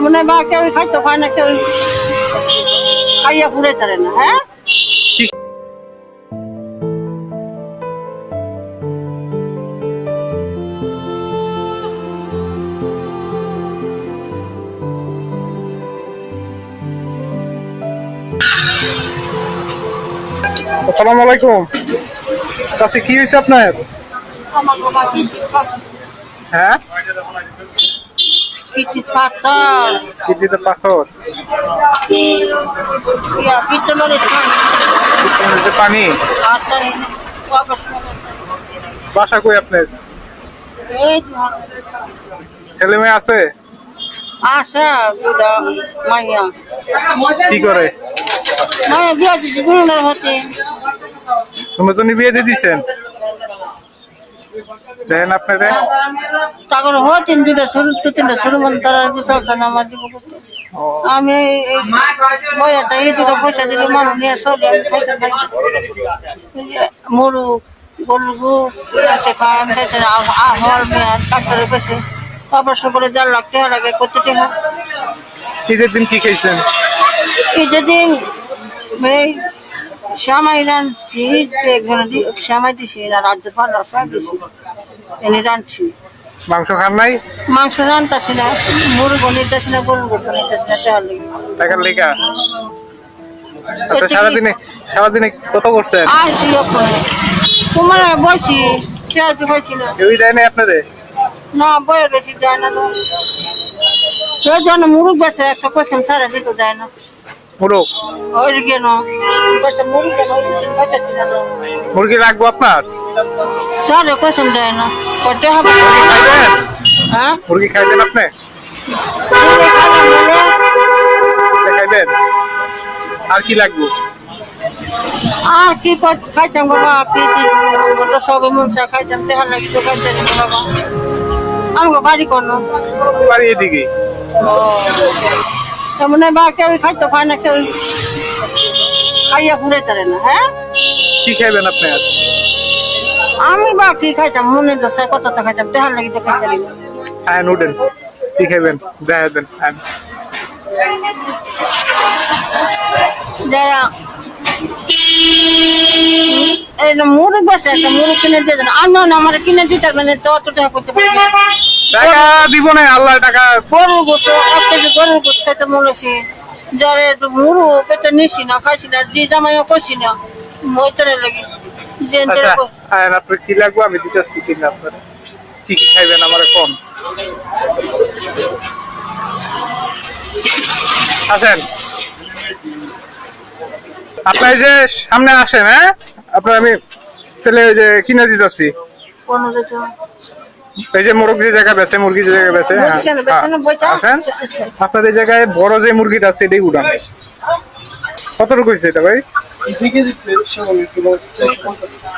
মনে বা কেউ খাইতে পায় না, কেউ খাইয়া পুড়ে চলে না। হ্যাঁ, আসসালামু আলাইকুম। চাচি কি হয়েছে আপনার? আমার বাবা হ্যাঁ, পিঠি পাথর কিডনিতে পাথর, পিতলের কিডনিতে পানি। বাসা কই আপনার? এই ছেলে মেয়ে আছে? আশা বুড়া মাইয়া কি করে? মাইয়া বিয়া দিছি গুণের হতে। তুমি তো বিয়ে দিয়ে দিচ্ছেন, দেখেন আপনারে তারপর হতেন দুটা শুরু দু তিনটা শুরু মনে তারা চলতেন আমার দিব করতে। আমি বয়া চাই এই দুটো পয়সা দিলে মানুষ নিয়ে চলে আমি খাইতে মুরুখ গরুর গোস সে খায় আমি খাইতে হওয়ার মেয়ে ডাক্তারের কাছে অপারেশন করে 1.5 লাখ টাকা লাগে করতে টাকা। ঈদের দিন কি খাইছেন? ঈদের দিন এই শ্যামাই রাঁধছি, শ্যামাই দিছি না রাজ্য পাল্লা দিছি এনে রাঁধছি। মাংস খান নাই? মাংস রাঁধতেছি না, মুরগ নিতেছি না, গরুর গোস নিতেছি না, টাকার লেখা। আচ্ছা, সারাদিনে কত করছেন? আসি ওখানে তোমার বসি পেঁয়াজ পাইছি না। কেউই দেয় নাই আপনাদের? না বয়ে বেশি দেয় না, কেউ যেন মুরগ বেছে একটা কোয়েশ্চেন সারা দিতে দেয় না। মুরগ? ওই কেন মুরগ কেন পাইতেছি না, মুরগি রাখবো আপনার? সারা কোয়েশ্চেন দেয় না, করতে হবে। খাইবেন? হ্যাঁ, মুরগি খাইবেন আপনি? খাইবেন? আর কি লাগবে? আর কি খাইতাম বাবা, কি সবে মন চা খাইতাম, দেখার লাগি তো খাইতে বাবা। আমাকে বাড়ি কোনো বাড়ি এদিকে। তেমন বা কেউ খাইতে পায় না, কেউ খাইয়া পুড়ে চলে না। হ্যাঁ, কি খাইবেন আপনি আর? আমি বা কি খাইতাম মনে দশায় কত খাইতাম, দেখার লাগি তো খাইতে হ্যাঁ, নুডেল কি খাইবেন? দেখা দেন। এই মুরগ বসে একটা মুরগ কিনে দিয়ে দেন। আর না আমার কিনে দিতে মানে তো অত টাকা করতে পারি না। টাকা দিব না, আল্লাহ টাকা। গরুর গোস 1 কেজি গরুর গোস খাইতে মনেছি, যারে মুরগ এটা নিছি না, খাইছি না, যে জামাইও কইছি না মইতরে লাগি যে আপনার কি লাগবে আমি দিতেছি কিনা। আপনার কি কি খাইবেন আমার কম আসেন। আপনার যে সামনে আসেন, হ্যাঁ আপনার আমি ছেলে ওই যে কিনে দিতেছি। এই যে মুরগ যে জায়গা বেছে, মুরগি যে জায়গা বেছে, আসেন। আপনার এই জায়গায় বড় যে মুরগিটা আছে এটাই উড়ান। কতটুকু হয়েছে এটা ভাই?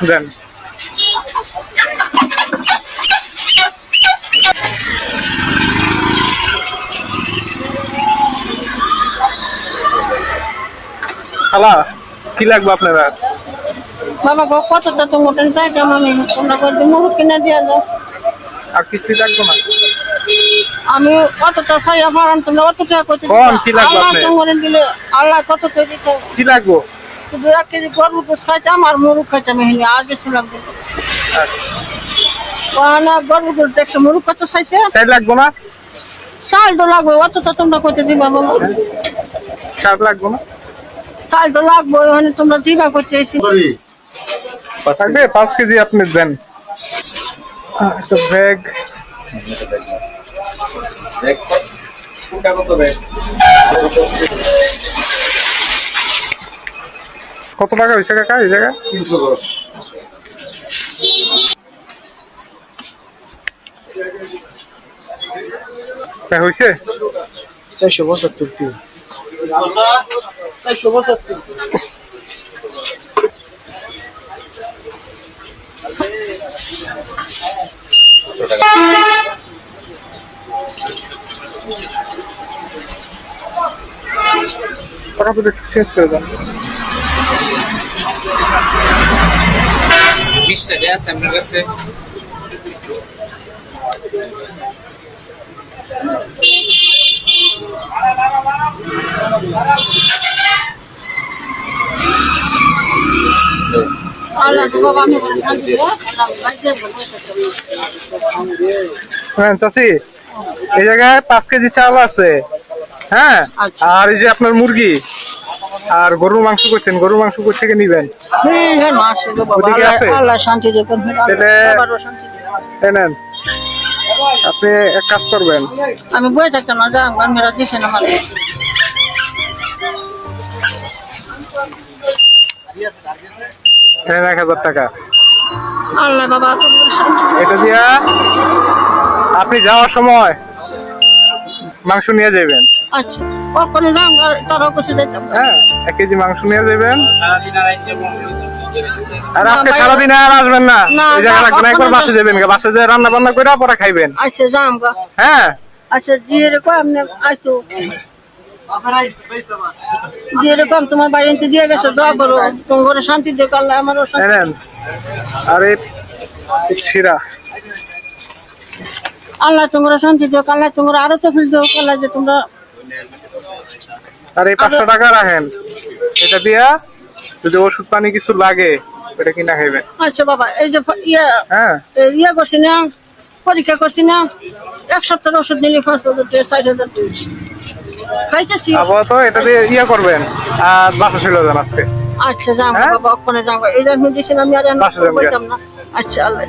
দেন। খালা কি লাগবে আপনারা? বাবা গো কতটা তো মোটেন চাইতাম আমি, তোমরা করে মুরগ কিনে দিয়ে দাও। আর কিছু লাগবে না? আমি অতটা চাইয়া পারাম, তোমরা অতটা করতে দিলে আল্লাহ কতটা দিতে। কি লাগবে? শুধু 1 কেজি গরুর গোস খাইতাম আর মুরগ খাইতাম, এখানে আর কিছু লাগবে না। গরুর গোস দেখছো মুরগ কত চাইছে, চাল লাগবে না? চাল তো লাগবে, অতটা তোমরা করতে দিবা বাবা। চাল লাগবে না? চাল তো লাগবে, ওখানে তোমরা দিবা করতে এসে থাকবে 5 কেজি আপনি দেন। একটা ব্যাগ কত টাকা হয়েছে কাকা এই জায়গা? 310 হয়েছে 472 472 টাকা তো চেঞ্জ করে দেন। 20 টাকা আছে আপনার কাছে? আল্লাহ তো বাবা আমি শান্তি দেবো রাজ্যের হ্যাঁ চাচি, এই জায়গায় 5 কেজি চাল আছে, হ্যাঁ, আচ্ছা। আর এই যে আপনার মুরগি আর গরুর মাংস করছেন, গরুর মাংস কোথেকে নিবেন? হ্যাঁ হ্যাঁ মাসে গো বাবা ওদিকে আছে? আল্লাহ শান্তি দেবেন বাবারও শান্তি দেবেন। এই নেন, আপনি এক কাজ করবেন, আমি বয়ে থাকতাম না যা মেরা দিছে না মানে নেন 1000 টাকা। আল্লাহ বাবা তোমার শান্তি দেবে। এটা দিয়া আপনি যাওয়ার সময় মাংস নিয়ে যাবেন, আচ্ছা ওখানে যাম তারাও কাছে যেতাম হ্যাঁ, 1 কেজি মাংস নিয়ে যাবেন। আর আজকে ভাই, সারাদিন আর আসবেন না, না, এই জায়গা না, লাগবে না, একবার কখনো বাসে যাবেন, বাসে যে রান্না বান্না করে পরে খাইবেন, আচ্ছা যাম গা হ্যাঁ। আচ্ছা যেরকম আপনি আইতো যেরকম তোমার বাড়িতে দিয়ে গেছে দোয়া করো তোমার ঘরে শান্তি দেখ আল্লাহ আমারও শান্তি নেন, আর এই শিরা, আল্লাহ তোমরা শান্তি দেখ আল্লাহ তোমরা আরো তো ফিল দেখ আল্লাহ যে তোমরা আর এই 500 টাকা রাখেন, এটা দিয়া যদি ওষুধ পানি কিছু লাগে এটা কিনা খাইবেন, আচ্ছা বাবা এই যে হ্যাঁ। ইয়ে করছি না পরীক্ষা করছি না 1 সপ্তাহের ওষুধ নিলে 5,000 টাকা 60,000 টাকা খাইতেছি আপাতত এটা দিয়ে ইয়ে করবেন আর বাসা ছিল যান আজকে, আচ্ছা যাম হ্যাঁ? বাবা ওখানে যাম এই যে মেডিসিন আমি আর বাসা যান গা। বলতাম না আচ্ছা আল্লাহ